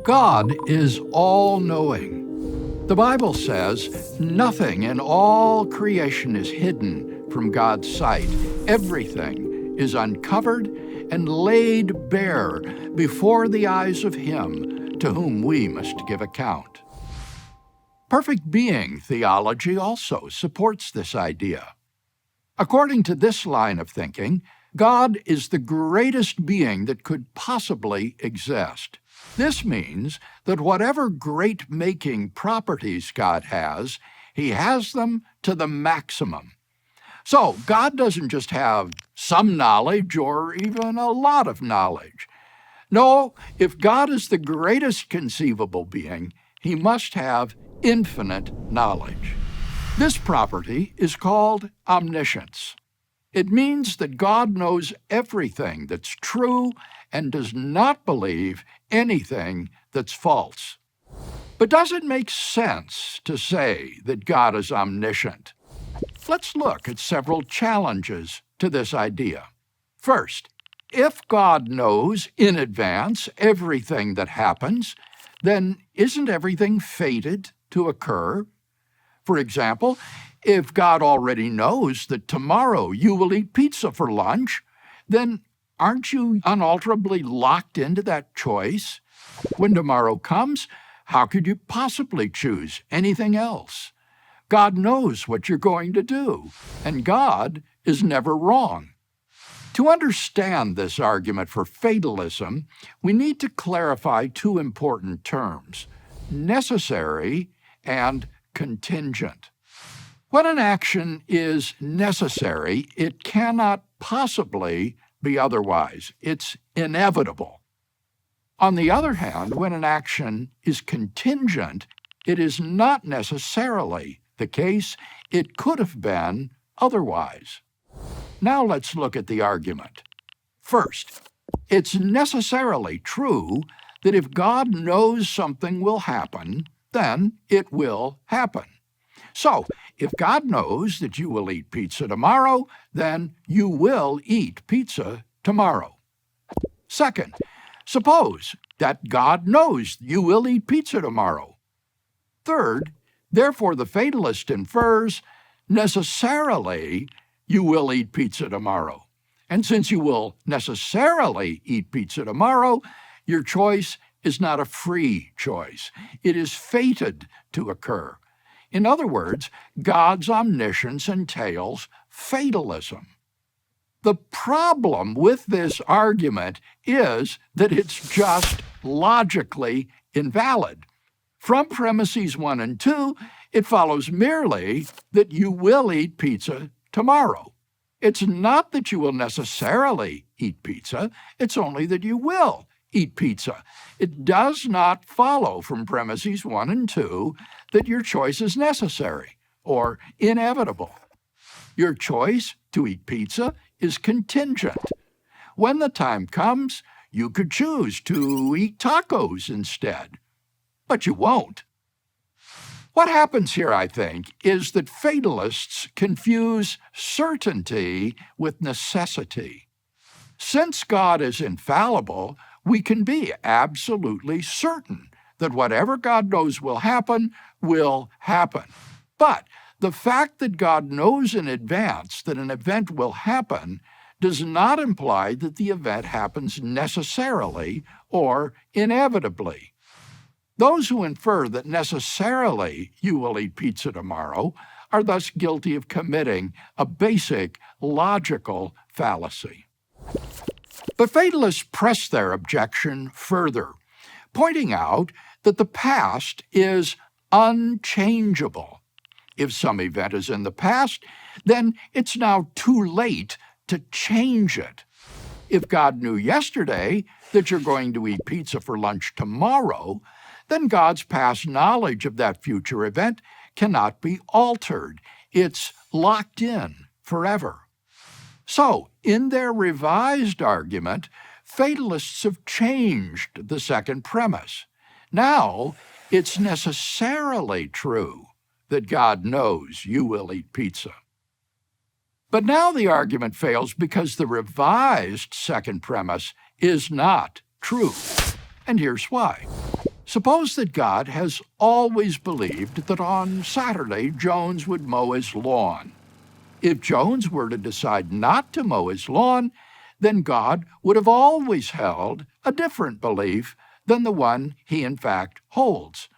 God is all-knowing. The Bible says nothing in all creation is hidden from God's sight. Everything is uncovered and laid bare before the eyes of Him to whom we must give account. Perfect being theology also supports this idea. According to this line of thinking, God is the greatest being that could possibly exist. This means that whatever great-making properties God has, He has them to the maximum. So God doesn't just have some knowledge or even a lot of knowledge. No, if God is the greatest conceivable being, He must have infinite knowledge. This property is called omniscience. It means that God knows everything that's true and does not believe anything that's false. But does it make sense to say that God is omniscient? Let's look at several challenges to this idea. First, if God knows in advance everything that happens, then isn't everything fated to occur? For example, if God already knows that tomorrow you will eat pizza for lunch, then aren't you unalterably locked into that choice? When tomorrow comes, how could you possibly choose anything else? God knows what you're going to do, and God is never wrong. To understand this argument for fatalism, we need to clarify two important terms: necessary and contingent. When an action is necessary, it cannot possibly be otherwise. It's inevitable. On the other hand, when an action is contingent, it is not necessarily the case. It could have been otherwise. Now let's look at the argument. First, it's necessarily true that if God knows something will happen, then it will happen. So, if God knows that you will eat pizza tomorrow, then you will eat pizza tomorrow. Second, suppose that God knows you will eat pizza tomorrow. Third, therefore the fatalist infers, necessarily you will eat pizza tomorrow. And since you will necessarily eat pizza tomorrow, your choice is not a free choice. It is fated to occur. In other words, God's omniscience entails fatalism. The problem with this argument is that it's just logically invalid. From premises 1 and 2, it follows merely that you will eat pizza tomorrow. It's not that you will necessarily eat pizza, it's only that you will eat pizza. It does not follow from premises 1 and 2 that your choice is necessary or inevitable. Your choice to eat pizza is contingent. When the time comes, you could choose to eat tacos instead, but you won't. What happens here, I think, is that fatalists confuse certainty with necessity. Since God is infallible, we can be absolutely certain that whatever God knows will happen. But the fact that God knows in advance that an event will happen does not imply that the event happens necessarily or inevitably. Those who infer that necessarily you will eat pizza tomorrow are thus guilty of committing a basic logical fallacy. But fatalists press their objection further, pointing out that the past is unchangeable. If some event is in the past, then it's now too late to change it. If God knew yesterday that you're going to eat pizza for lunch tomorrow, then God's past knowledge of that future event cannot be altered. It's locked in forever. So, in their revised argument, fatalists have changed the second premise. Now, it's necessarily true that God knows you will eat pizza. But now the argument fails because the revised second premise is not true. And here's why. Suppose that God has always believed that on Saturday Jones would mow his lawn. If Jones were to decide not to mow his lawn, then God would have always held a different belief than the one he in fact holds.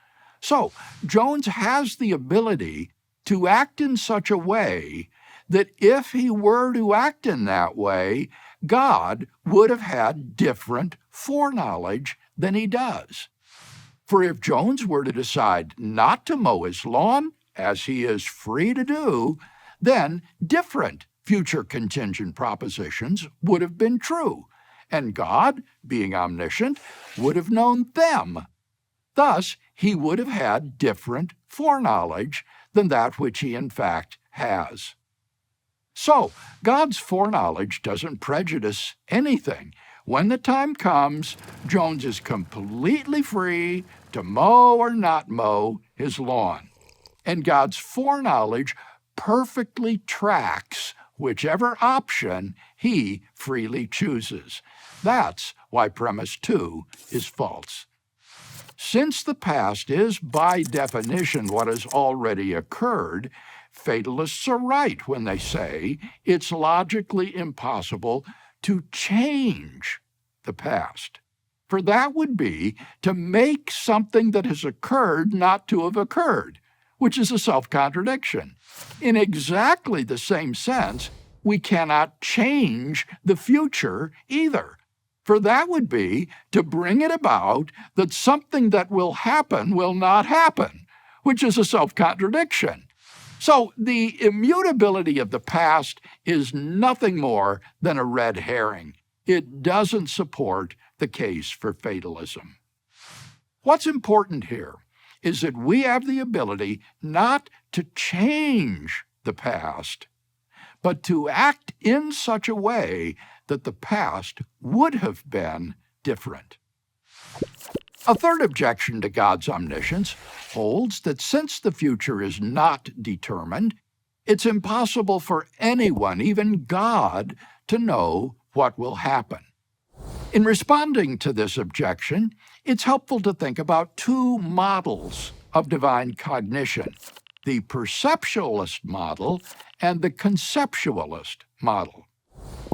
So, Jones has the ability to act in such a way that if he were to act in that way, God would have had different foreknowledge than he does. For if Jones were to decide not to mow his lawn, as he is free to do, then different future contingent propositions would have been true, and God, being omniscient, would have known them. Thus, he would have had different foreknowledge than that which he in fact has. So, God's foreknowledge doesn't prejudice anything. When the time comes, Jones is completely free to mow or not mow his lawn. And God's foreknowledge perfectly tracks whichever option he freely chooses. That's why premise 2 is false. Since the past is, by definition, what has already occurred, fatalists are right when they say it's logically impossible to change the past. For that would be to make something that has occurred not to have occurred, which is a self-contradiction. In exactly the same sense, we cannot change the future either. For that would be to bring it about that something that will happen will not happen, which is a self-contradiction. So the immutability of the past is nothing more than a red herring. It doesn't support the case for fatalism. What's important here is that we have the ability not to change the past, but to act in such a way that the past would have been different. A third objection to God's omniscience holds that since the future is not determined, it's impossible for anyone, even God, to know what will happen. In responding to this objection, it's helpful to think about two models of divine cognition, the perceptualist model and the conceptualist model.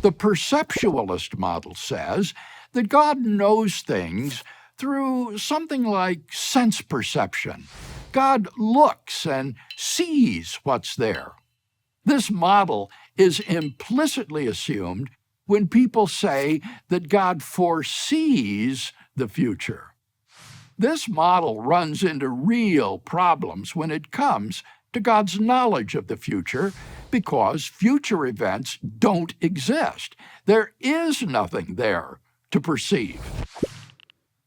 The perceptualist model says that God knows things through something like sense perception. God looks and sees what's there. This model is implicitly assumed when people say that God foresees the future. This model runs into real problems when it comes to God's knowledge of the future because future events don't exist. There is nothing there to perceive.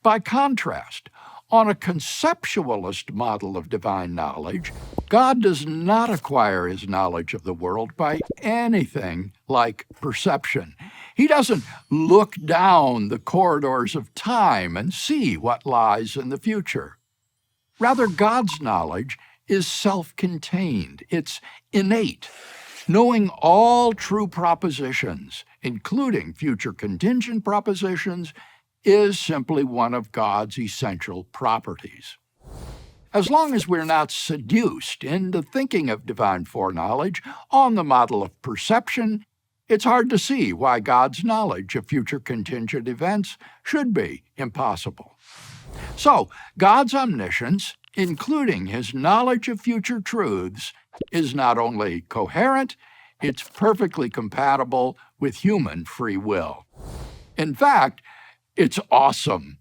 By contrast, on a conceptualist model of divine knowledge, God does not acquire his knowledge of the world by anything like perception. He doesn't look down the corridors of time and see what lies in the future. Rather, God's knowledge is self-contained. It's innate. Knowing all true propositions, including future contingent propositions, is simply one of God's essential properties. As long as we're not seduced into thinking of divine foreknowledge on the model of perception, it's hard to see why God's knowledge of future contingent events should be impossible. So, God's omniscience, including his knowledge of future truths, is not only coherent, it's perfectly compatible with human free will. In fact, it's awesome.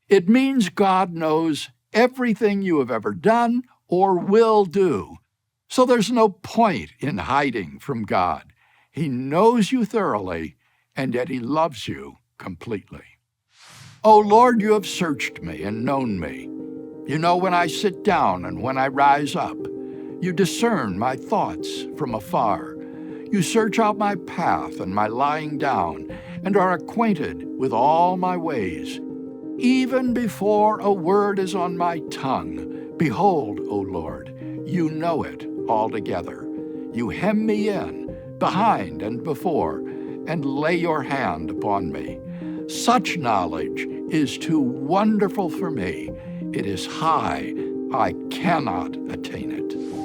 It means God knows everything you have ever done or will do. So there's no point in hiding from God. He knows you thoroughly, and yet he loves you completely. O Lord, you have searched me and known me. You know when I sit down and when I rise up. You discern my thoughts from afar. You search out my path and my lying down, and are acquainted with all my ways. Even before a word is on my tongue, behold, O Lord, you know it altogether. You hem me in, behind and before, and lay your hand upon me. Such knowledge is too wonderful for me. It is high. I cannot attain it.